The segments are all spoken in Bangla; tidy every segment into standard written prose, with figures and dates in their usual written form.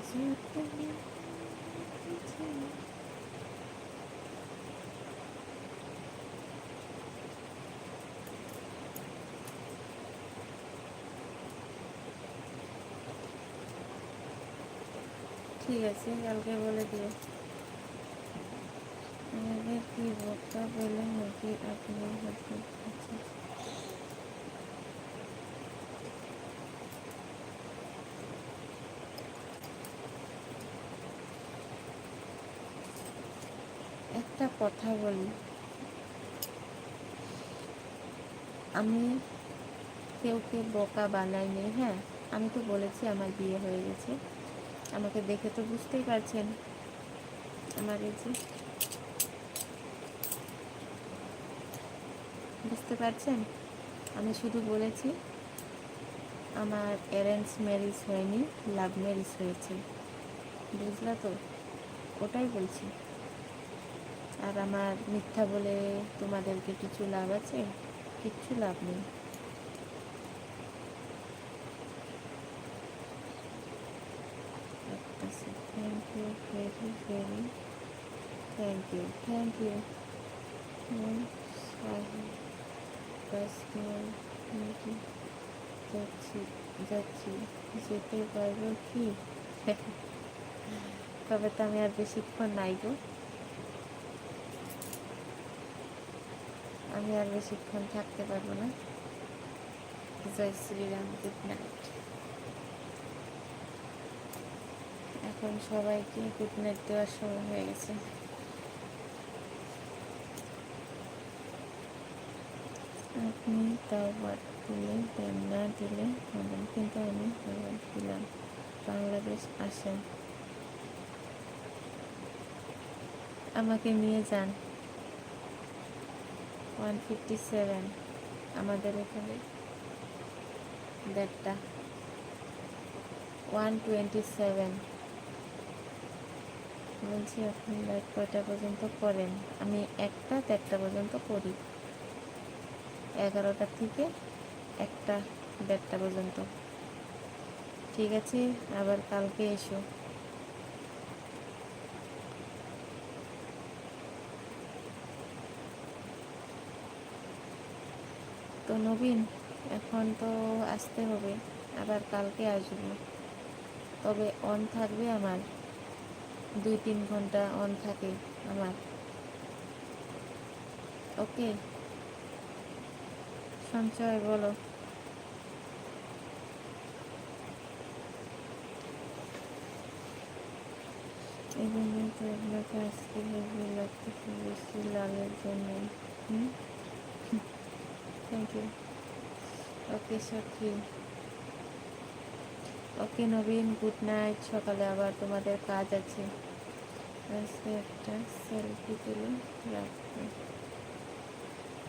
ঠিক আছে, কালকে বলে দিও। আমাদের কি বোকা বলে নাকি আপনি? একটা কথা বলি, আমি কেউকে বোকা বানাইনি। হ্যাঁ, আমি তো বলেছি আমার বিয়ে হয়ে গেছে। আমাকে দেখে তো বুঝতেই পারছেন আমার এই যে, বুঝতে পারছেন। আমি শুধু বলেছি আমার অ্যারেঞ্জ ম্যারেজ হয়নি, লাভ ম্যারেজ হয়েছে, বুঝলা তো? ওটাই বলছি। আর আমার মিথ্যা বলে তোমাদেরকে কিছু লাভ আছে? কিচ্ছু লাভ নেই। Thank you, very very thank you, thank you. যাচ্ছি যাচ্ছি, যেতে পারবো কি? তবে তো আমি আর বেশিক্ষণ নাই গো, আমি আর বেশিক্ষণ থাকতে পারবো না। জয় শ্রীরাম, গুড নাইট। এখন সবাইকে গুড নাইট দেওয়ার সময় হয়ে গেছে। আপনি তাও বাদ দিলে দেন, না দিলে বলেন, কিন্তু আমি দিলাম। বাংলাদেশ আসেন, আমাকে নিয়ে যান। 157 আমাদের এখানে 1:30, 127। বলছি আপনি লাইভ কয়টা পর্যন্ত করেন? আমি 1টা 1:30 পর্যন্ত করি, 11টা থেকে 1টা 1:30 পর্যন্ত। ঠিক আছে, আবার কালকে এসো। তো নবীন, এখন তো আসতে হবে, আবার কালকে আসবো। তবে অন থাকবে আমার, 2-3 ঘন্টা অন থাকে আমার। ওকে, সঞ্চয় বলো। এই জন্যই তো আপনাকে আজকে হেভি লাগতেছে, বেশি লালের জন্যই। Thank you. ওকে সখী, ওকে নবীন, গুড নাইট। সকালে আবার তোমাদের কাজ আছে। আজকে একটা সেলফি তুলে রাখবে।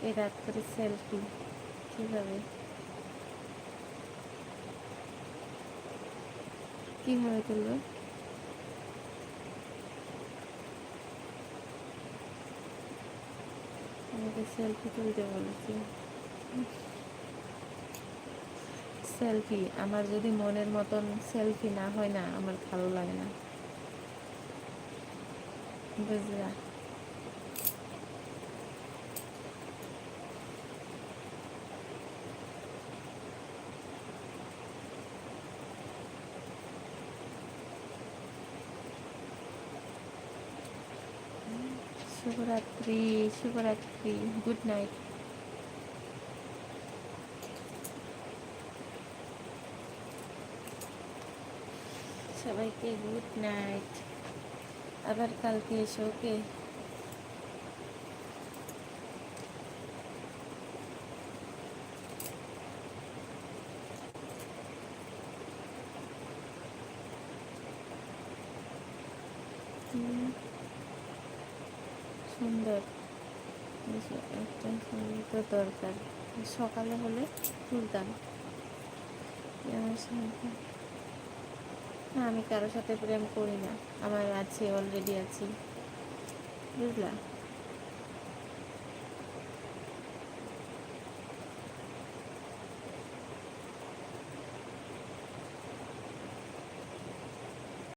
এই রাত করে সেলফি কীভাবে কীভাবে তুলবে? আমাকে সেলফি তুলতে বলেছি। সেলফি আমার যদি মনের মতন সেলফি না হয় না, আমার ভালো লাগে না, বুঝলা? শুভরাত্রি, শুভরাত্রি, গুড নাইট। সবাইকে গুড নাইট, আবার কালকে এসো। ওকে, সুন্দর। একটা তো দরকার, সকালে হলে তুলতাম। আমার সাথে না, আমি কারোর সাথে প্রেম করি না, আমার আছে, অলরেডি আছি, বুঝলা?